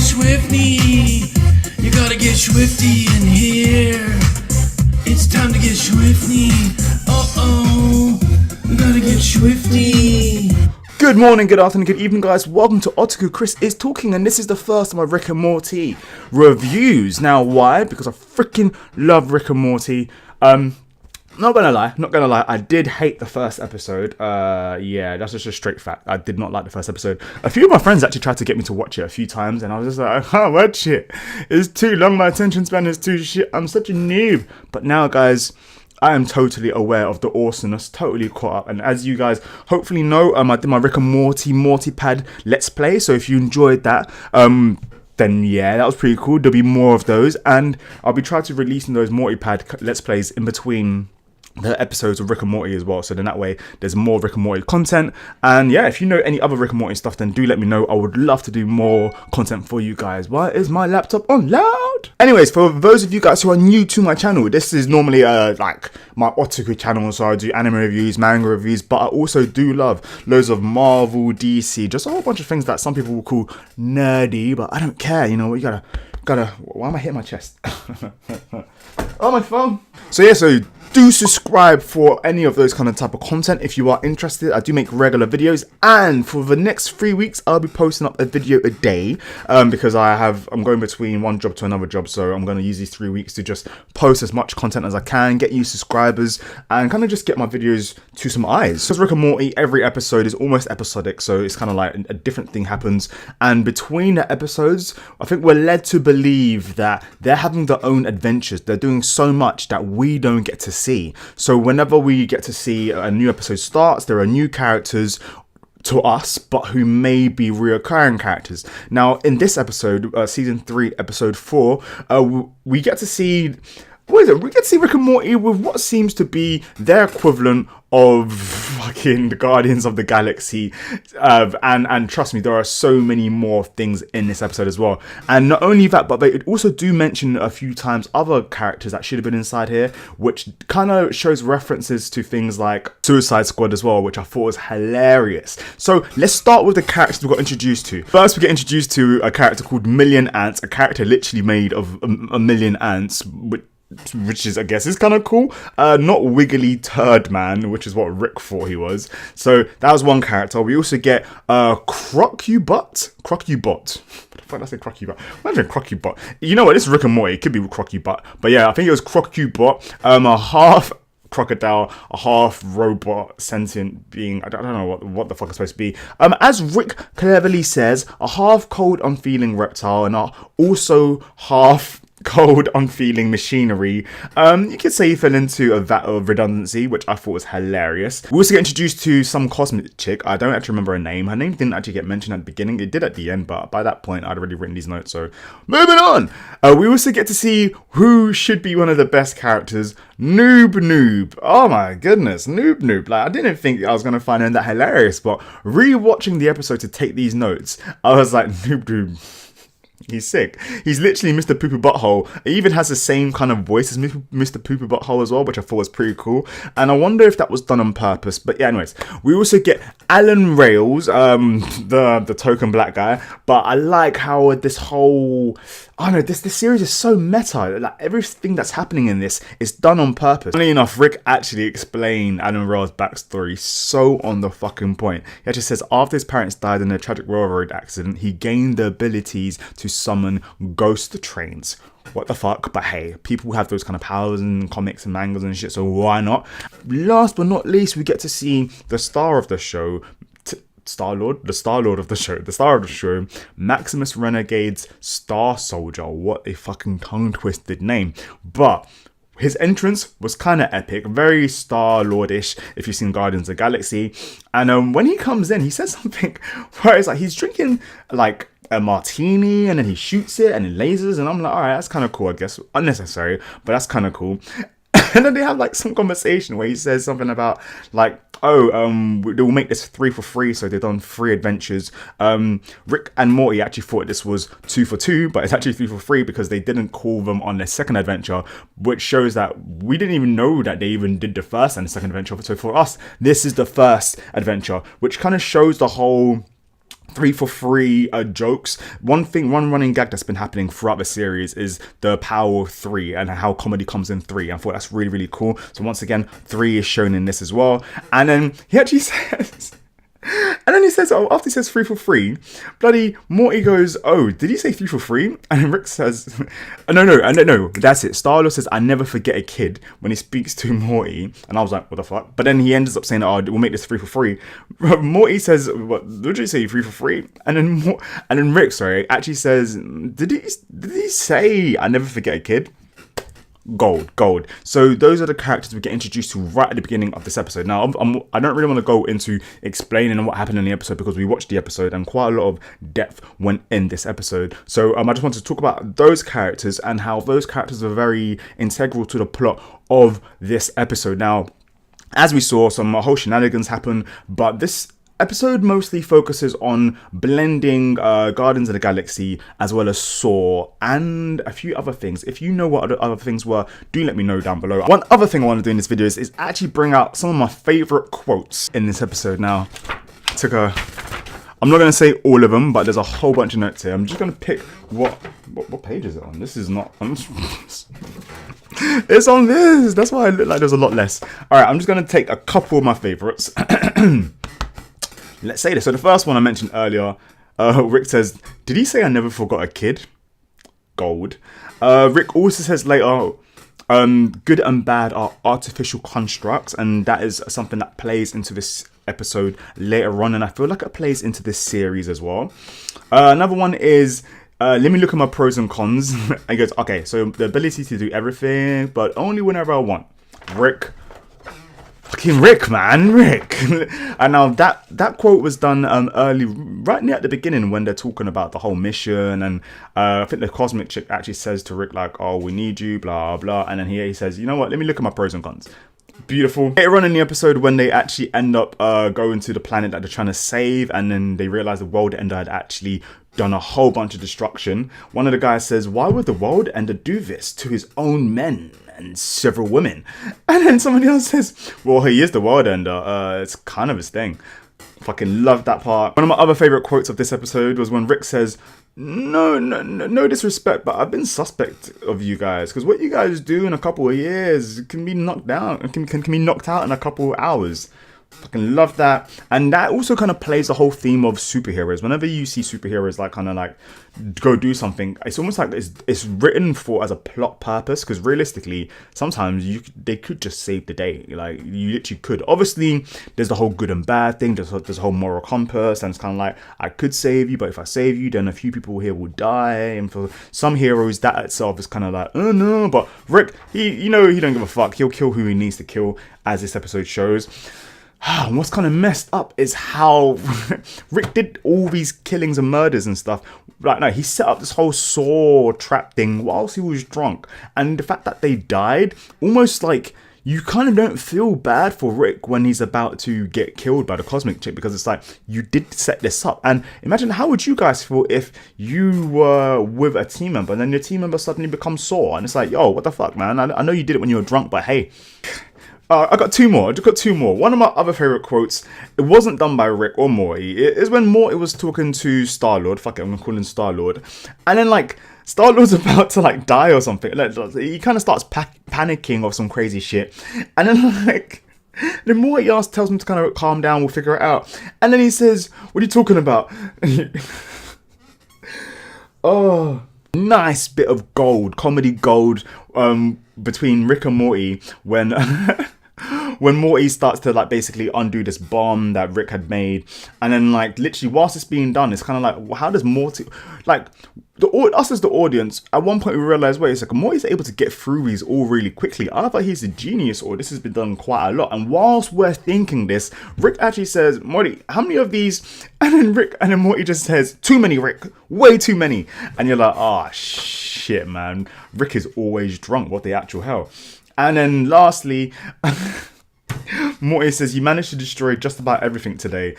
swifty. You gotta get swifty in here. It's time to get swifty. We gotta get swifty. Good morning, good afternoon, good evening, guys. Welcome to Otaku. Chris is talking, and this is the first of my Rick and Morty reviews. Now, why? Because I freaking love Rick and Morty. Not gonna lie, I did hate the first episode. Yeah, that's just a straight fact. I did not like the first episode. A few of my friends actually tried to get me to watch it a few times, and I was just like, I can't watch it. It's too long, my attention span is too shit. I'm such a noob. But now, guys, I am totally aware of the awesomeness, totally caught up. And as you guys hopefully know, I did my Rick and Morty Pad Let's Play. So if you enjoyed that, then yeah, that was pretty cool. There'll be more of those, and I'll be trying to releasing those Morty Pad Let's Plays in between the episodes of Rick and Morty as well, so then that way there's more Rick and Morty content. And yeah, if you know any other Rick and Morty stuff, then do let me know. I would love to do more content for you guys. Why is my laptop on loud? Anyways, for those of you guys who are new to my channel, this is normally like my Otaku channel, so I do anime reviews, manga reviews, but I also do love loads of Marvel, DC, just a whole bunch of things that some people will call nerdy, but I don't care. You know what, you gotta why am I hitting my chest? Oh, my phone. So yeah, so do subscribe for any of those kind of type of content if you are interested. I do make regular videos, and for the next 3 weeks I'll be posting up a video a day, because I'm going between one job to another job, so I'm going to use these 3 weeks to just post as much content as I can, get you subscribers, and kind of just get my videos to some eyes. Because Rick and Morty, every episode is almost episodic, so it's kind of like a different thing happens, and between the episodes I think we're led to believe that they're having their own adventures. They're doing so much that we don't get to see. So whenever we get to see a new episode starts, there are new characters to us, but who may be reoccurring characters. Now, in this episode, season 3, episode 4, we get to see, we get to see Rick and Morty with what seems to be their equivalent of fucking the Guardians of the Galaxy, and trust me, there are so many more things in this episode as well. And not only that, but they also do mention a few times other characters that should have been inside here, which kind of shows references to things like Suicide Squad as well, which I thought was hilarious. So let's start with the characters we got introduced to. First, we get introduced to a character called Million Ants, a character literally made of a million ants, which is, I guess, is kind of cool. Not Wiggly Turd Man, which is what Rick thought he was. So that was one character. We also get Crocubot. What the fuck did I say? Crocubot. Imagine Crocubot. You know what? This is Rick and Morty. It could be Crocubot, but yeah, I think it was Crocubot. A half crocodile, a half robot sentient being. I don't know what the fuck it's supposed to be. As Rick cleverly says, a half cold, unfeeling reptile, and also half cold, unfeeling machinery. You could say he fell into a vat of redundancy, which I thought was hilarious. We also get introduced to some cosmic chick. I don't actually remember her name. Her name didn't actually get mentioned at the beginning. It did at the end, but by that point I'd already written these notes, so moving on. We also get to see who should be one of the best characters, Noob-Noob. Oh my goodness, Noob-Noob. Like, I didn't think I was going to find him that hilarious, but re-watching the episode to take these notes, I was like, Noob-Noob, he's sick. He's literally Mr. Poo Poo Butthole. He even has the same kind of voice as Mr. Poo Poo Butthole as well, which I thought was pretty cool. And I wonder if that was done on purpose. But yeah, anyways, we also get Alan Rails, the token black guy. But I like how this whole, I don't know, this series is so meta. Like, everything that's happening in this is done on purpose. Funny enough, Rick actually explained Alan Rails' backstory so on the fucking point. He actually says after his parents died in a tragic railroad accident, he gained the abilities to summon ghost trains. What the fuck? But hey, people have those kind of powers in comics and mangas and shit, so why not? Last but not least, we get to see the star of the show, the star of the show, Maximus Renegade's Star Soldier. What a fucking tongue-twisted name. But his entrance was kind of epic, very Star-Lord-ish, if you've seen Guardians of the Galaxy. And when he comes in, he says something where it's like he's drinking like a martini, and then he shoots it, and it lasers, and I'm like, alright, that's kind of cool, I guess. Unnecessary, but that's kind of cool. And then they have like some conversation where he says something about like, oh, they will make this 3 for 3, so they've done 3 adventures. Rick and Morty actually thought this was 2 for 2, but it's actually 3 for 3 because they didn't call them on their second adventure, which shows that we didn't even know that they even did the first and the second adventure. So for us, this is the first adventure, which kind of shows the whole 3 for 3 jokes. One running gag that's been happening throughout the series is the power of 3 and how comedy comes in 3. I thought that's really, really cool. So once again, 3 is shown in this as well. And then he actually says, oh, after he says 3 for 3, bloody Morty goes, oh, did he say 3 for 3? And then Rick says, no, that's it. Starlo says, I never forget a kid when he speaks to Morty. And I was like, what the fuck? But then he ends up saying, oh, we'll make this 3 for 3. Morty says, what did you say, 3 for 3? And then Rick, actually says, did he say, I never forget a kid? Gold. So those are the characters we get introduced to right at the beginning of this episode. Now, I don't really want to go into explaining what happened in the episode because we watched the episode and quite a lot of depth went in this episode. So I just want to talk about those characters and how those characters are very integral to the plot of this episode. Now, as we saw, some whole shenanigans happen, but this episode mostly focuses on blending Guardians of the Galaxy as well as Saw and a few other things. If you know what other things were, do let me know down below. One other thing I want to do in this video is actually bring out some of my favorite quotes in this episode. Now, I'm not going to say all of them, but there's a whole bunch of notes here. I'm just going to pick what page is it on? This is not... It's on this. That's why I look like there's a lot less. All right, I'm just going to take a couple of my favorites. Let's say this. So the first one I mentioned earlier, Rick says, did he say I never forgot a kid? Gold. Rick also says later, good and bad are artificial constructs, and that is something that plays into this episode later on, and I feel like it plays into this series as well. Another one is, let me look at my pros and cons. He goes, okay, so the ability to do everything, but only whenever I want. Rick. Fucking Rick, man, Rick. And now that quote was done early, right near at the beginning when they're talking about the whole mission, and I think the cosmic chick actually says to Rick like, "Oh, we need you," blah blah, and then he says, "You know what? Let me look at my pros and cons." Beautiful. Later on in the episode, when they actually end up going to the planet that they're trying to save, and then they realize the Worldender had actually done a whole bunch of destruction. One of the guys says, "Why would the Worldender do this to his own men and several women?" And then somebody else says, "Well, he is the Worldender. It's kind of his thing." Fucking love that part. One of my other favorite quotes of this episode was when Rick says, no disrespect, but I've been suspect of you guys because what you guys do in a couple of years can be knocked down, can be knocked out in a couple of hours. Fucking love that. And that also kind of plays the whole theme of superheroes. Whenever you see superheroes like kind of like go do something, it's almost like it's written for as a plot purpose, because realistically sometimes they could just save the day. Like you literally could. Obviously there's the whole good and bad thing, there's a whole moral compass, and it's kind of like, I could save you, but if I save you then a few people here will die. And for some heroes that itself is kind of like, oh no. But Rick, he don't give a fuck. He'll kill who he needs to kill, as this episode shows. And what's kind of messed up is how Rick did all these killings and murders and stuff. Like, no, he set up this whole Saw trap thing whilst he was drunk. And the fact that they died, almost like you kind of don't feel bad for Rick when he's about to get killed by the cosmic chick, because it's like, you did set this up. And imagine, how would you guys feel if you were with a team member and then your team member suddenly becomes Saw? And it's like, yo, what the fuck, man? I know you did it when you were drunk, but hey... I got two more. One of my other favorite quotes, it wasn't done by Rick or Morty. It is when Morty was talking to Star-Lord. Fuck it, I'm gonna call him Star-Lord. And then like, Star-Lord's about to like die or something. Like, he kind of starts panicking or some crazy shit. And then like, the Morty tells him to kind of calm down, we'll figure it out. And then he says, what are you talking about? Oh, nice bit of gold, comedy gold, between Rick and Morty when when Morty starts to like basically undo this bomb that Rick had made, and then like literally whilst it's being done, it's kind of like, well, how does Morty, like us as the audience, at one point we realize, wait a second, Morty's able to get through these all really quickly. Either he's a genius or this has been done quite a lot. And whilst we're thinking this, Rick actually says, Morty, how many of these? And then Morty just says, too many, Rick, way too many. And you're like, oh shit, man, Rick is always drunk, what the actual hell. And then lastly, Morty says, you managed to destroy just about everything today.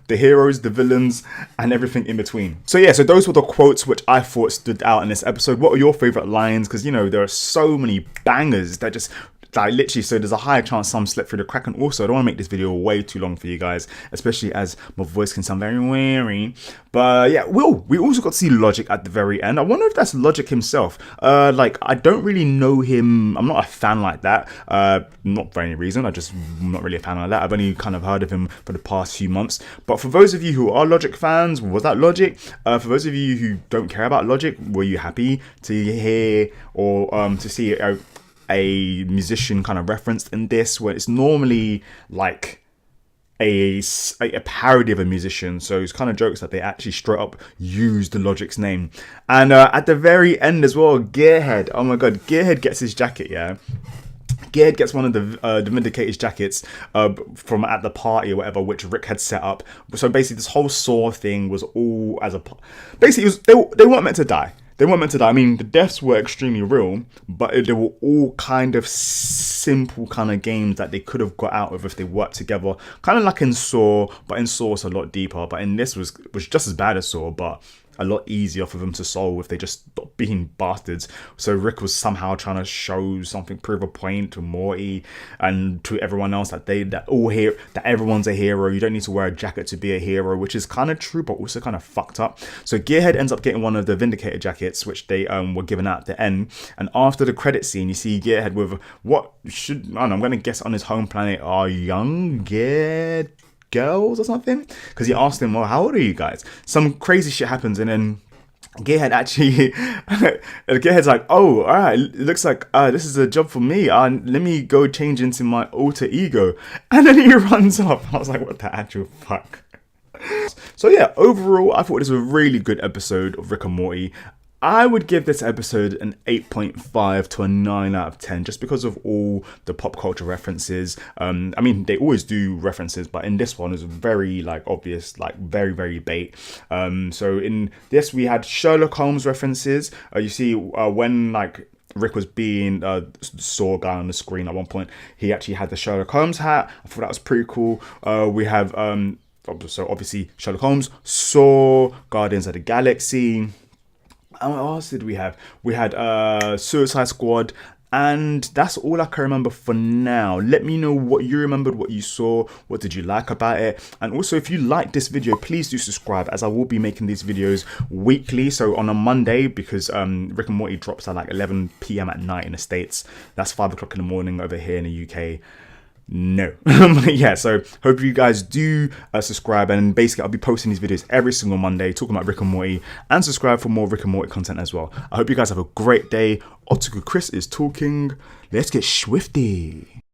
The heroes, the villains, and everything in between. So yeah, so those were the quotes which I thought stood out in this episode. What are your favorite lines? Because, you know, there are so many bangers that just like literally, so there's a higher chance some slip through the crack. And also, I don't want to make this video way too long for you guys, especially as my voice can sound very weary. But yeah, we also got to see Logic at the very end. I wonder if that's Logic himself. Like, I don't really know him. I'm not a fan like that. Not for any reason. I'm not really a fan like that. I've only kind of heard of him for the past few months. But for those of you who are Logic fans, was that Logic? For those of you who don't care about Logic, were you happy to hear or to see a musician kind of referenced in this, where it's normally like a parody of a musician? So it's kind of jokes that they actually straight up use the Logic's name. And at the very end as well, Gearhead, oh my god, Gearhead gets his jacket, yeah. Gearhead gets one of the Vindicators jackets from at the party or whatever, which Rick had set up. So basically, this whole Saw thing was all as a... Basically, they weren't meant to die. They weren't meant to die. I mean, the deaths were extremely real, but they were all kind of simple kind of games that they could have got out of if they worked together. Kind of like in Saw, but in Saw it's a lot deeper. But in this was just as bad as Saw, but a lot easier for them to solve if they just stopped being bastards. So Rick was somehow trying to show something, prove a point to Morty and to everyone else that everyone's a hero. You don't need to wear a jacket to be a hero, which is kind of true, but also kind of fucked up. So Gearhead ends up getting one of the Vindicator jackets, which they were given out at the end. And after the credit scene, you see Gearhead with I'm going to guess on his home planet are young Gear girls or something, because he asked them, well, how old are you guys? Some crazy shit happens, and then Gearhead Gearhead's like, oh, all right, it looks like this is a job for me. Let me go change into my alter ego. And then he runs off. I was like, what the actual fuck? So yeah, overall, I thought this was a really good episode of Rick and Morty. I would give this episode an 8.5 to a 9 out of 10 just because of all the pop culture references. I mean, they always do references, but in this one is very like obvious, like very, very bait. So in this, we had Sherlock Holmes references. You see when like Rick was being Saw guy on the screen at one point, he actually had the Sherlock Holmes hat. I thought that was pretty cool. We have, so obviously Sherlock Holmes, Saw, Guardians of the Galaxy. And what else did we have? We had Suicide Squad, and that's all I can remember for now. Let me know what you remembered, what you saw, what did you like about it. And also, if you like this video, please do subscribe, as I will be making these videos weekly. So on a Monday, because Rick and Morty drops at like 11 p.m. at night in the States. That's 5 o'clock in the morning over here in the UK. No. Yeah, so hope you guys do subscribe, and basically I'll be posting these videos every single Monday talking about Rick and Morty, and subscribe for more Rick and Morty content as well. I hope you guys have a great day. Chris is talking. Let's get swifty.